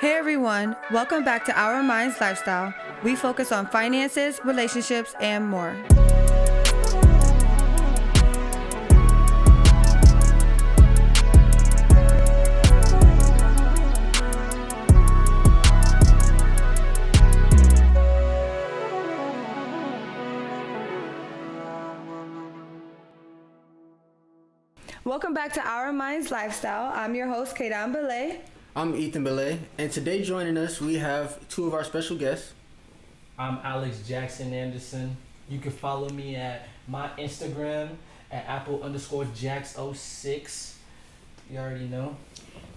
Hey everyone, welcome back to Our Minds Lifestyle. We focus on finances, relationships, and more. Welcome back to Our Minds Lifestyle. I'm your host, Kaydan Belay. I'm Ethan Belay, and today joining us, we have two of our special guests. I'm Alex Jackson Anderson. You can follow me at my Instagram at Apple_Jax06. You already know.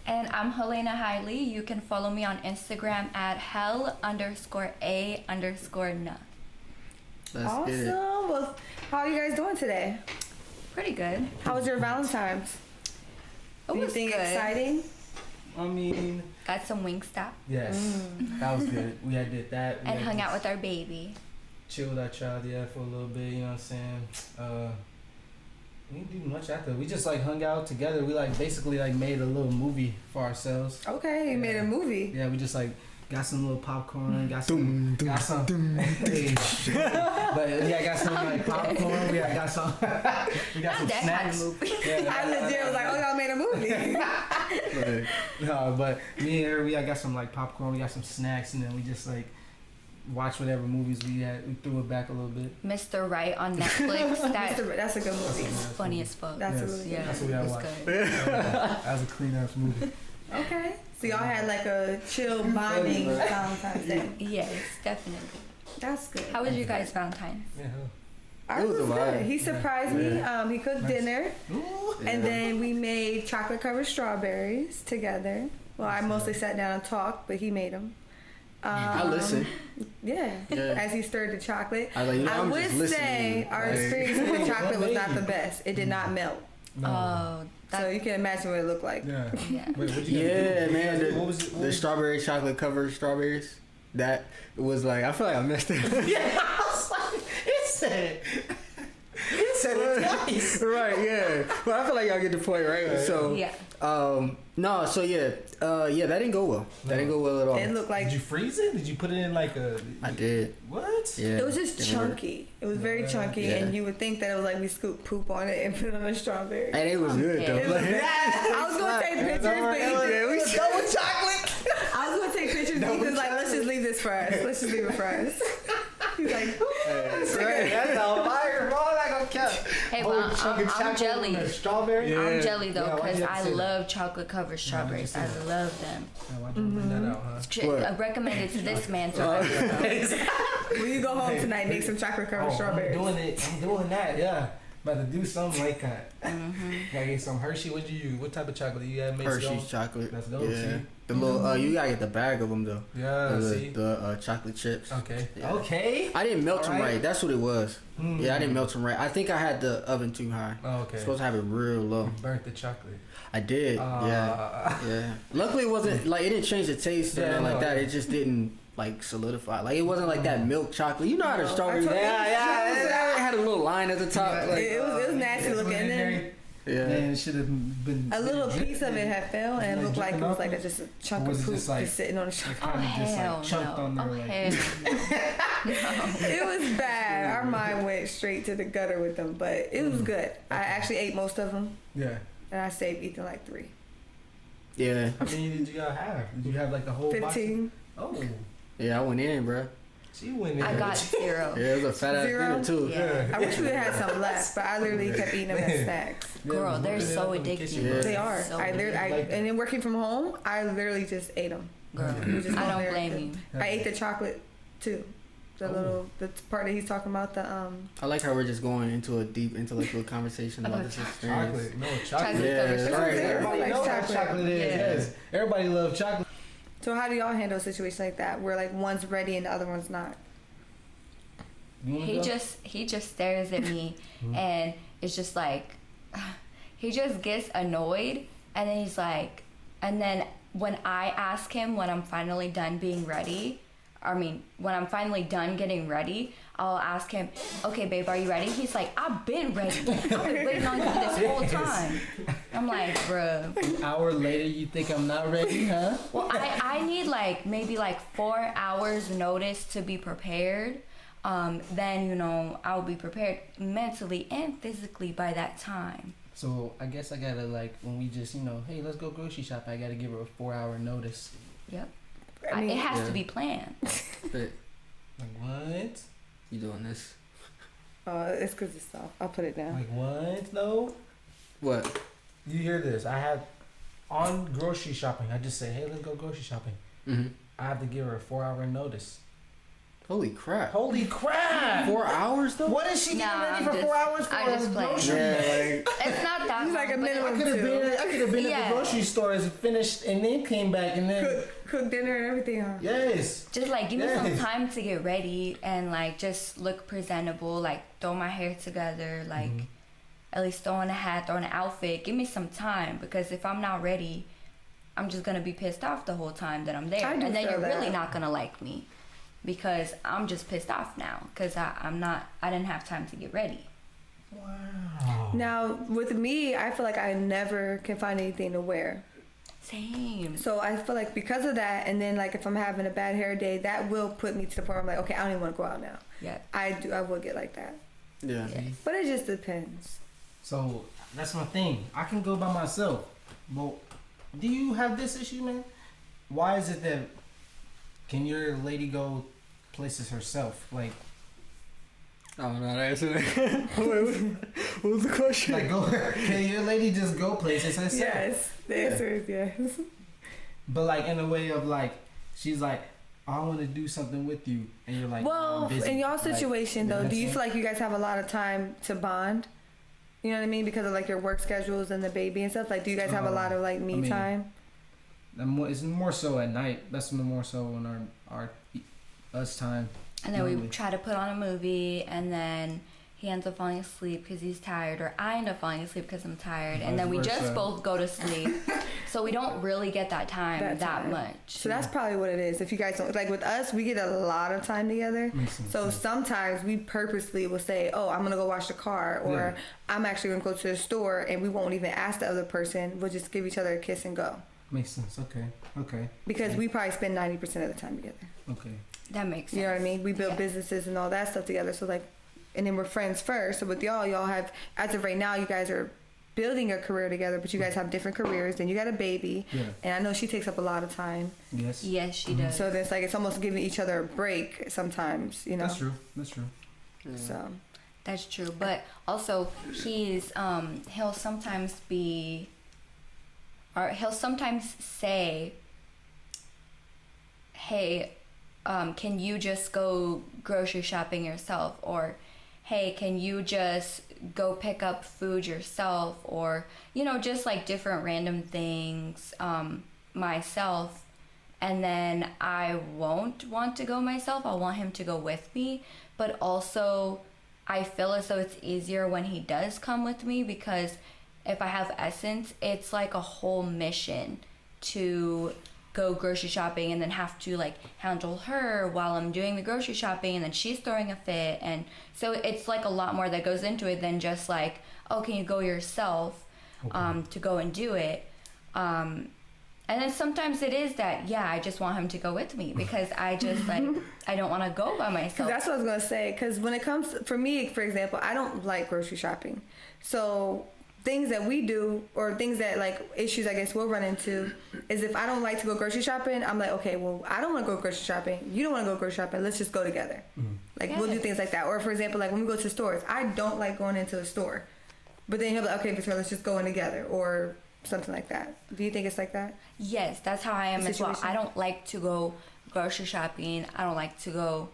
And I'm Helena Hiley. You can follow me on Instagram at hel_a_na. Awesome. Well, how are you guys doing today? Pretty good. How was your Valentine's? Anything exciting? I mean, Got some Wingstop. yes, that was good. We had did that. And hung out with our baby. Chill with our child, for a little bit, you know what I'm saying? We didn't do much after. We just hung out together. We basically made a little movie for ourselves. Okay, you made a movie. Yeah, we just got some little popcorn, got some, hey, but yeah, got some popcorn. We got some That kind of snacks. movie. I legit was like, oh, y'all made a movie. No, but me and her, we got some popcorn. We got some snacks, and then we just watch whatever movies we had. We threw it back a little bit. Mr. Right on Netflix. That's a good movie. Funny as fuck. That's a Yes. really good Yeah, That's what we gotta it's watch. good. That was a clean ass movie. Okay. So y'all had a chill bonding Valentine's Day. Yes, definitely. That's good. How was your guys' Valentine's? Yeah. Ours It was was a vibe. good. He surprised me. He cooked Nice. dinner. Ooh. And then we made chocolate covered strawberries together. Well, I mostly sat down and talked, but he made them. I listened. Yeah. Yeah. As he stirred the chocolate. I was like, I I'm would just listening. say our experience with the chocolate was not the What best. It did not melt. No. Oh, So you can imagine what it looked like. Yeah. yeah. Wait, what'd you Yeah, do? man. What was it? The strawberry chocolate covered strawberries. That was I feel like I messed it up. Yeah, I was like, it said it twice. Right, yeah. But I feel like y'all get the point, right? So, Yeah. no, so that didn't go well. That didn't go well at all. It looked like Did you freeze it? Did you put it in a? I did. What? Yeah. it was just Didn't work. chunky. It was very chunky, Yeah. and you would think that it was we scooped poop on it and put it on a strawberry. And it was good though. It was bad. I was gonna take pictures, but Yeah, we double chocolate. I was gonna take pictures. But he was like, "Let's just leave this for us. Let's just leave it for us." He's like, That's on fire, bro. Not gonna count. Hey, well, I'm jelly. Strawberry. Yeah. I'm jelly though, Yeah, why'd because you have I to say that? love chocolate covered strawberries. say I that? love them. Why'd you bring that out, huh? What? I recommend it to this man. "When you go home tonight, make some chocolate covered strawberries." I'm doing that. Yeah. About to do something like that. Gotta get some Hershey. What'd you use? What type of chocolate you had made? Hershey's chocolate. That's dope, Yeah. see? The little you gotta get the bag of them though. Yeah. See. The chocolate chips. Okay. Yeah. Okay. I didn't melt them Alright. right. That's what it was. Mm. Yeah, I didn't melt them right. I think I had the oven too high. Oh, okay. Supposed to have it real low. Burnt the chocolate. I did. Yeah. Luckily, it wasn't it didn't change the taste or Yeah, anything like no, that. yeah. It just didn't solidify. It wasn't like that milk chocolate. You know how the strawberry. told you. Yeah. It had a little line at the top. It was nasty looking. And then Yeah. Man, it should have been. a little piece of it had fell and it looked like it was just a chunk Or of was it poop just just sitting on the It strawberry. Oh, kind of just hell chunked no. on there. Oh, hell no. It was bad. Our mind went straight to the gutter with them, but it was good. I actually ate most of them, Yeah. and I saved Ethan 3. Yeah. How many did you have? Did you have the whole box? 15. Oh, Yeah, I went in, bro. she went in. I got 0. Yeah, it was a fat ass Zero? dinner too. Yeah. I wish we had some left, but I literally kept eating them as snacks. Girl, they're so addictive. Yeah. They are. So I literally, Like- and then working from home, I literally just ate them. Girl, We just I go don't there blame and- you. I ate the chocolate too. The part that he's talking about. I like how we're just going into a deep intellectual conversation about this experience. Chocolate. No, chocolate. Chocolate Yeah, covered that's strawberries. right. Everybody Likes knows chocolate. what chocolate is. Yeah. Yes. Everybody loves chocolate. So how do y'all handle a situation like that where one's ready and the other one's not? You wanna He go? just stares at me and it's just he just gets annoyed and then he's like, and then when I ask him when I'm finally done being ready, when I'm finally done getting ready, I'll ask him, okay, babe, are you ready? He's like, I've been ready. I've been waiting on you this whole time. I'm like, bruh. An hour later, you think I'm not ready, huh? Well, I need like maybe like 4 hours notice to be prepared. Then, you know, I'll be prepared mentally and physically by that time. So I guess I gotta like, when we just, you know, hey, let's go grocery shop, I gotta give her a 4-hour notice. Yep. I mean, it has to be planned. But Like what? you doing this? It's because it's soft. I'll put it down. Like what? No. What? You hear this? I have on grocery shopping. I just say, hey, let's go grocery shopping. Mm-hmm. I have to give her a 4-hour notice. Holy crap! Holy crap! 4 hours though? What is she getting Nah, ready I'm for just- 4 hours for? I'm just playing. Grocery? Yeah, like It's not that He's long, like a but minimum. I could have been Yeah. at the grocery stores and finished and then came back and then Cook dinner and everything, huh? yes. just like give me some Yes. time to get ready and like just look presentable, like throw my hair together, like at least throw on a hat, throw on an outfit. Give me some time, because if I'm not ready, I'm just gonna be pissed off the whole time that I'm there, I do and then feel you're really that. not gonna like me because I'm just pissed off now because I didn't have time to get ready. Wow. Now, with me, I feel like I never can find anything to wear. Same. So I feel like because of that, and then like if I'm having a bad hair day, that will put me to the point where I'm like, okay, I don't even want to go out now. Yeah. I will get like that. yeah. Yeah. But it just depends. So that's my thing. I can go by myself. Well, do you have this issue, man? Why is it that can your lady go places herself? Like I don't know how to answer that. Wait, what was the question? Like, go. Can your lady just go places herself? Yes, the answer is yes. But like in a way of like, she's like, I want to do something with you, and you're like, Well, I'm busy. in y'all Like, situation you know though, what do I'm you saying? feel like you guys have a lot of time to bond? You know what I mean? Because of like your work schedules and the baby and stuff. Like, do you guys have a lot of like me I mean, time? It's more so at night. That's more so on our us time. And then we Normally. try to put on a movie, and then he ends up falling asleep because he's tired, or I end up falling asleep because I'm tired, and then we Vice just versa. both go to sleep. So we don't really get that time That that time. much. So that's probably what it is. If you guys don't like with us, we get a lot of time together. Makes sense, So yeah. sometimes we purposely will say, "Oh, I'm gonna go wash the car," or "I'm actually gonna go to the store," and we won't even ask the other person. We'll just give each other a kiss and go Makes sense. Okay. because we probably spend 90% of the time together. Okay. That makes sense. You know what I mean? We build Yeah. businesses and all that stuff together. So like, and then we're friends first. So with y'all have, as of right now, you guys are building a career together, but you guys have different careers. Then you got a baby, Yeah. and I know she takes up a lot of time. Yes. Yes, she does. So it's like it's almost giving each other a break sometimes, you know. That's true. That's true. So That's true. But also, he'll sometimes be, or he'll sometimes say, hey, can you just go grocery shopping yourself? Or, hey, can you just go pick up food yourself? Or, you know, just like different random things myself. And then I won't want to go myself. I'll want him to go with me. But also, I feel as though it's easier when he does come with me, because if I have Essence, it's like a whole mission to go grocery shopping and then have to like handle her while I'm doing the grocery shopping, and then she's throwing a fit, and so it's like a lot more that goes into it than just like, oh, can you go yourself to go and do it. And then sometimes it is that, yeah, I just want him to go with me because I just like, I don't want to go by myself. that's what I was gonna say. Because when it comes for me, for example, I don't like grocery shopping. So things that we do, or things that like issues I guess we'll run into, is if I don't like to go grocery shopping, I'm like, okay, well, I don't want to go grocery shopping. You don't want to go grocery shopping. Let's just go together. Like we'll do things like that. Or for example, like when we go to stores, I don't like going into a store, but then he'll be like, okay, Victoria, let's just go in together, or something like that. Do you think it's like that? Yes, that's how I am as well. Situation? I don't like to go grocery shopping. I don't like to go,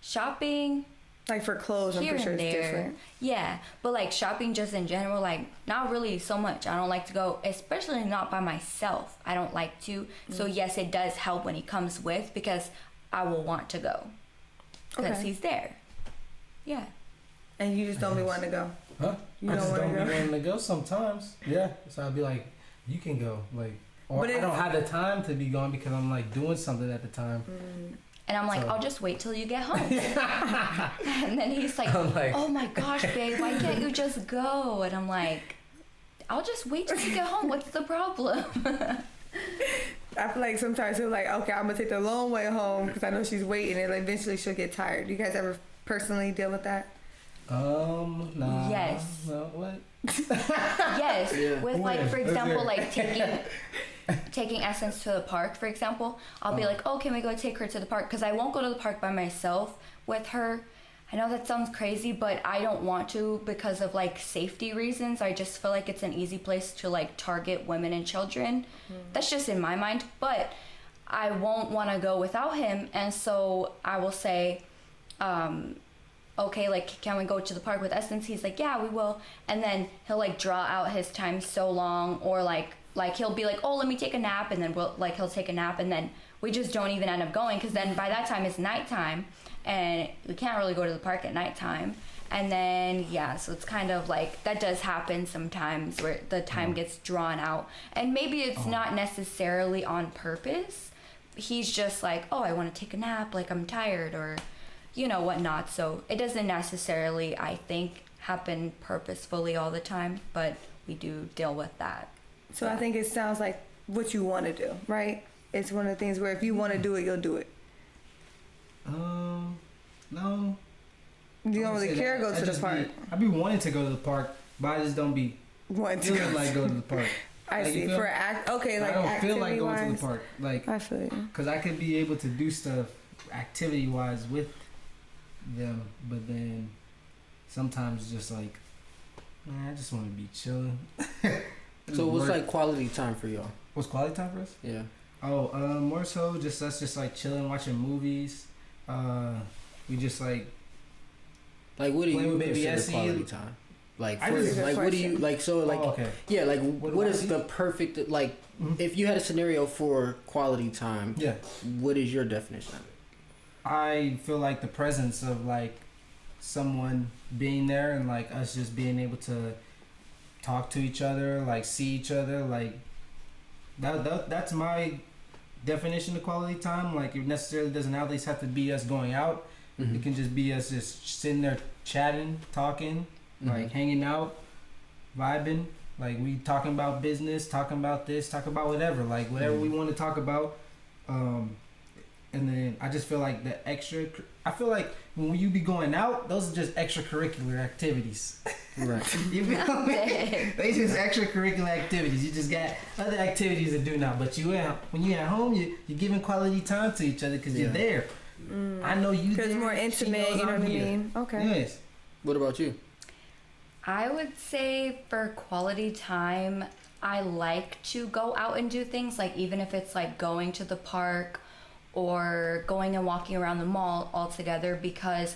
shopping Like for clothes, I'm here pretty sure and it's there. different. Yeah, but like shopping just in general, like not really so much. I don't like to go, especially not by myself. I don't like to. So yes, it does help when he comes with, because I will want to go because Okay. he's there. Yeah. And you just don't be wanting to go. Huh? You I don't just wanna don't go? be wanting to go sometimes. Yeah. So I'd be like, you can go. Like, Or But I don't have the time to be gone because I'm like doing something at the time. And I'm like, So- I'll just wait till you get home. And then he's like, I'm like- oh my gosh, babe, why can't you just go? And I'm like, I'll just wait till you get home. What's the problem? I feel like sometimes he'll like, okay, I'm gonna take the long way home because I know she's waiting, and eventually she'll get tired. Do you guys ever personally deal with that? Nah. Yes. No, what? Yes. Yeah. With like, for When? example, like taking Essence to the park, for example, I'll be like, oh, can we go take her to the park? Because I won't go to the park by myself with her. I know that sounds crazy, but I don't want to because of like safety reasons. I just feel like it's an easy place to like target women and children. That's just in my mind, but I won't want to go without him. And so I will say, okay, like, can we go to the park with Essence? He's like, yeah, we will. And then he'll like draw out his time so long, or like he'll be like, oh, let me take a nap. And then he'll take a nap, and then we just don't even end up going. Because then by that time it's nighttime and we can't really go to the park at nighttime. And then, yeah, so it's kind of like, that does happen sometimes where the time gets drawn out. And maybe it's not necessarily on purpose. He's just like, oh, I want to take a nap, like I'm tired, or, you know, whatnot. So it doesn't necessarily, I think, happen purposefully all the time, but we do deal with that. So I think it sounds like what you want to do, right? It's one of the things where if you want to do it, you'll do it. No. You don't really care to go to the park. I be wanting to go to the park, but I just don't be Want to feeling go. like going to the park. I Like, see. you feel- For okay, like I don't feel like going to the activity-wise. park, like, I feel you. cause I could be able to do stuff activity wise with them, but then sometimes it's just like, man, I just want to be chilling. So what's like quality time for y'all? what's quality time for us? Yeah. Oh, more so just us just like chilling, watching movies. We just like Like what do Playing you with baby consider Essie. quality time? Like I for, just- like what do you like so like oh, okay. yeah, like What do what I is do? the perfect like Mhm. if you had a scenario for quality time, Yeah. what is your definition of it? I feel like the presence of like someone being there and like us just being able to talk to each other, like see each other, like that's my definition of quality time. Like it necessarily doesn't always have to be us going out. It can just be us just sitting there chatting, talking, like hanging out, vibing. Like we talking about business, talking about this, talking about whatever, like whatever we want to talk about. And then I just feel like the extra. I feel like when you be going out, those are just extracurricular activities. Right. You feel me? They just extracurricular activities. You just got other activities to do now. But when you at home, you're giving quality time to each other because you're there. I know you. Because it's there, more she intimate, knows you know I'm what I here. mean? Okay. Yes. What about you? I would say for quality time, I like to go out and do things, like even if it's like going to the park or going and walking around the mall all together, because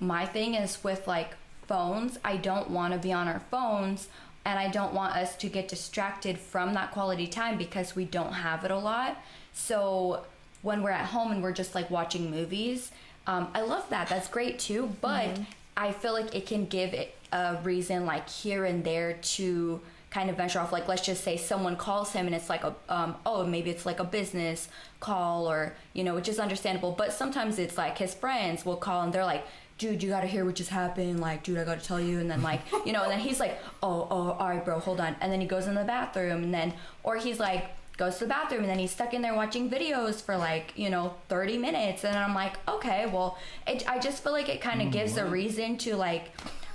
my thing is with like phones, I don't want to be on our phones, and I don't want us to get distracted from that quality time because we don't have it a lot. So when we're at home and we're just like watching movies, I love that. That's great too, but I feel like it can give it a reason like here and there to kind of venture off. Like let's just say someone calls him and it's like a maybe it's like a business call, or you know, which is understandable, but sometimes it's like his friends will call and they're like, dude, you gotta hear what just happened, like dude, I gotta tell you. And then like, you know, and then he's like, oh all right bro, hold on. And then he goes in the bathroom, and then or he's like goes to the bathroom, and then he's stuck in there watching videos for like, you know, 30 minutes. And I'm like, okay, well, I just feel like it kind of gives a reason to like,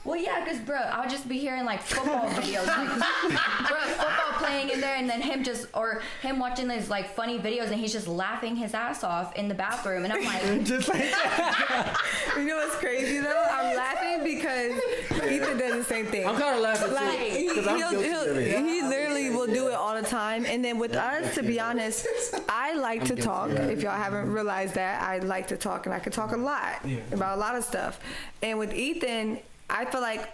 well, yeah, because, bro, I'll just be hearing, like, football videos. Like, bro, football playing in there, and then him watching these, like, funny videos, and he's just laughing his ass off in the bathroom. And I'm like... Just like You know what's crazy, though? I'm laughing because Ethan does the same thing. I'm kind of laughing Like, too because I'm guilty of it. he literally will do it all the time. And then with us, to be honest, I like to guilty talk. of that. If y'all haven't realized that, I like to talk, and I can talk a lot about a lot of stuff. And with Ethan, I feel like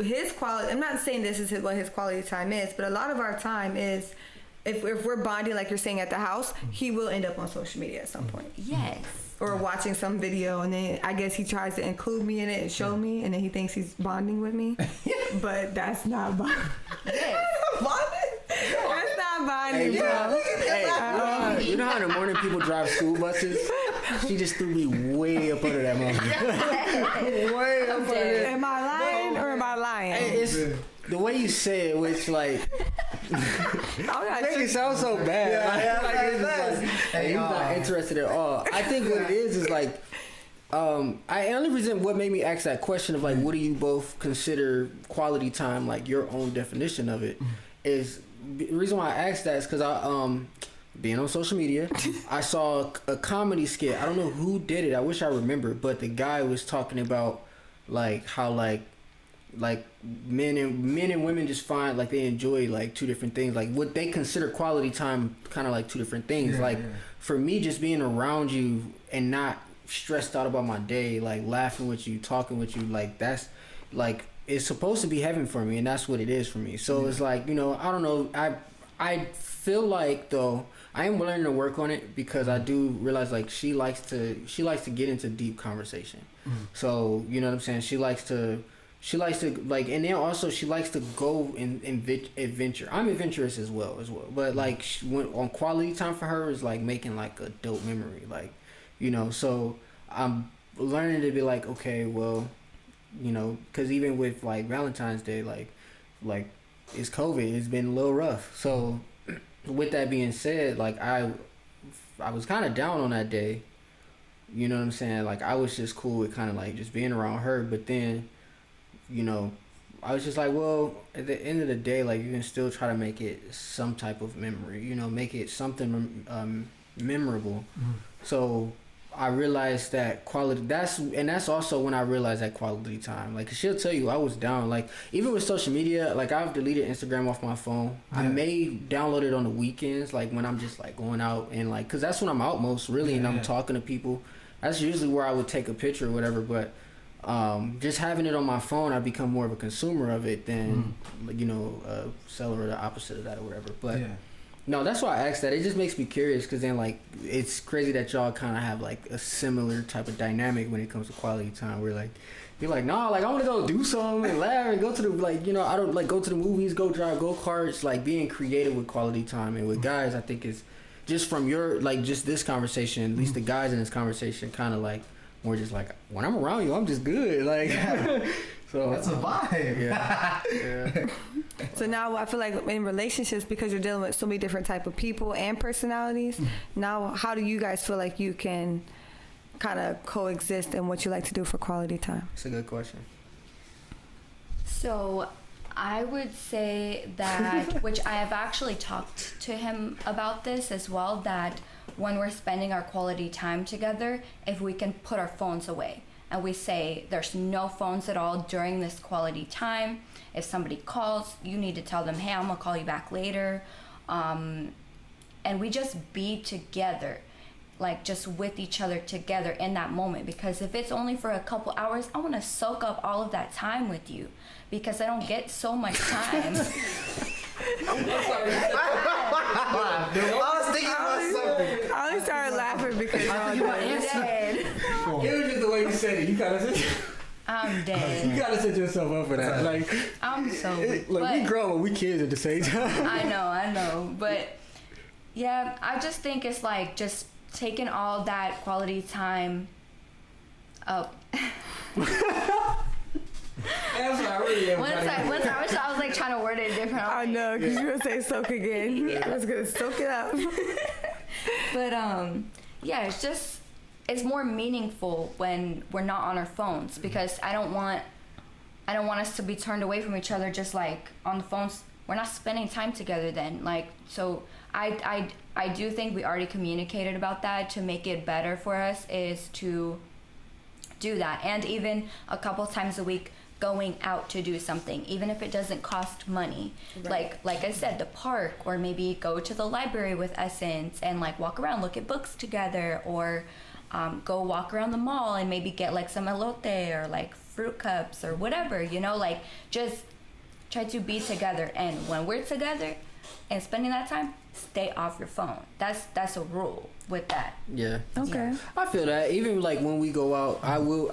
his quality, I'm not saying this is what his quality time is, but a lot of our time is, if we're bonding like you're saying at the house, he will end up on social media at some point. Yes. Or watching some video, and then I guess he tries to include me in it and show me, and then he thinks he's bonding with me. But that's not bonding. Yes. That's not funny, bro. Hey, you know how in the morning people drive school buses? She just threw me way up under that motherfucker. Way up under that. Am I lying or am I lying? Hey, it's the way you say it, which like make it sound so bad. He's not interested at all. I think what it is like, I only reason what made me ask that question of like, what do you both consider quality time? Like your own definition of it is the reason why I asked that is because I being on social media, I saw a comedy skit. I don't know who did it. I wish I remember, but the guy was talking about like how like men and women just find like they enjoy like two different things, like what they consider quality time, kind of like two different things. For me, just being around you and not stressed out about my day, like laughing with you, talking with you, like that's like it's supposed to be heaven for me, and that's what it is for me. So it's like, you know, I don't know, I feel like though I am learning to work on it because I do realize like she likes to get into deep conversation. So you know what I'm saying, she likes to like, and then also she likes to go and adventure. I'm adventurous as well, but like she went on quality time for her is like making like a dope memory, like, you know. So I'm learning to be like, okay, well, you know, because even with like Valentine's Day, like it's COVID, it's been a little rough. So with that being said, like I was kind of down on that day, you know what I'm saying, like I was just cool with kind of like just being around her, but then, you know, I was just like, well, at the end of the day, like you can still try to make it some type of memory, you know, make it something memorable. So I realized that quality, that's also when I realized that quality time, like she'll tell you I was down, like even with social media, like I've deleted Instagram off my phone. I may download it on the weekends, like when I'm just like going out and like, cause that's when I'm out most really, and I'm talking to people. That's usually where I would take a picture or whatever, but just having it on my phone, I become more of a consumer of it than you know, a seller or the opposite of that or whatever. But no, that's why I asked that. It just makes me curious because then like it's crazy that y'all kind of have like a similar type of dynamic when it comes to quality time. Where like you're like, nah, like I want to go do something and laugh and go to the, like, you know, I don't like go to the movies, go drive go-karts, like being creative with quality time. And with guys, I think it's just from your like just this conversation, at least the guys in this conversation kind of like more just like when I'm around you, I'm just good, like. So that's a vibe. Yeah. So now I feel like in relationships, because you're dealing with so many different type of people and personalities, now how do you guys feel like you can kind of coexist in what you like to do for quality time? That's a good question. So I would say that, which I have actually talked to him about this as well, that when we're spending our quality time together, if we can put our phones away and we say there's no phones at all during this quality time. If somebody calls, you need to tell them, hey, I'm gonna call you back later. And we just be together, like just with each other together in that moment. Because if it's only for a couple hours, I wanna soak up all of that time with you because I don't get so much time. I was thinking about something. I only started laughing because y'all dead. It was just the way you said it. You gotta set, I'm dead. you gotta set yourself up for that. Like I'm so like we grown, but we kids at the same time. I know. But yeah, I just think it's like just taking all that quality time up. Once I was like trying to word it different. I know, because you were gonna say soak again. I was gonna soak it up. But yeah, it's more meaningful when we're not on our phones, because I don't want us to be turned away from each other just like on the phones. We're not spending time together then. Like, so I do think we already communicated about that. To make it better for us is to do that, and even a couple times a week going out to do something, even if it doesn't cost money. Right. Like I said, the park, or maybe go to the library with Essence and like walk around, look at books together, or go walk around the mall and maybe get like some elote or like fruit cups or whatever, you know, like just try to be together. And when we're together and spending that time, stay off your phone. That's a rule with that. Yeah. Okay. I feel that. Even like when we go out, I will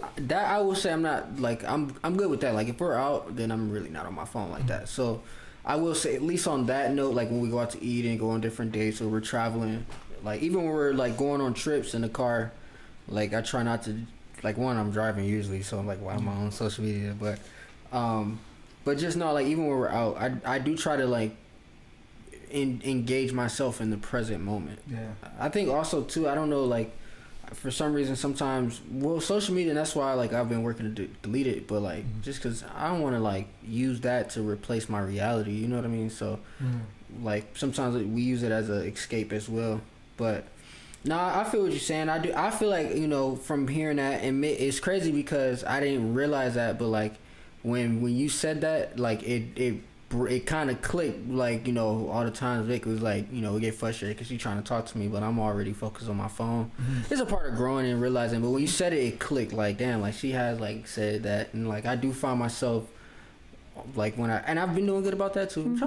say I'm not like I'm good with that. Like if we're out, then I'm really not on my phone like that. So I will say, at least on that note, like when we go out to eat and go on different dates or we're traveling, like even when we're like going on trips in the car, like I try not to, like one, I'm driving usually, so I'm like, why am I on social media? But just know, like even when we're out, I do try to like engage myself in the present moment. Yeah. I think also too, I don't know, like for some reason sometimes, well, social media, and that's why like I've been working to delete it, but like just because I don't want to like use that to replace my reality, you know what I mean? So like sometimes we use it as an escape as well. But no, I feel what you're saying. I feel like, you know, from hearing that, and it's crazy because I didn't realize that, but like when you said that, like it kind of clicked, like, you know, all the times Vic was like, you know, we get frustrated because she's trying to talk to me, but I'm already focused on my phone. It's a part of growing and realizing, but when you said it, it clicked, like, damn, like she has like said that, and like I do find myself like and I've been doing good about that too.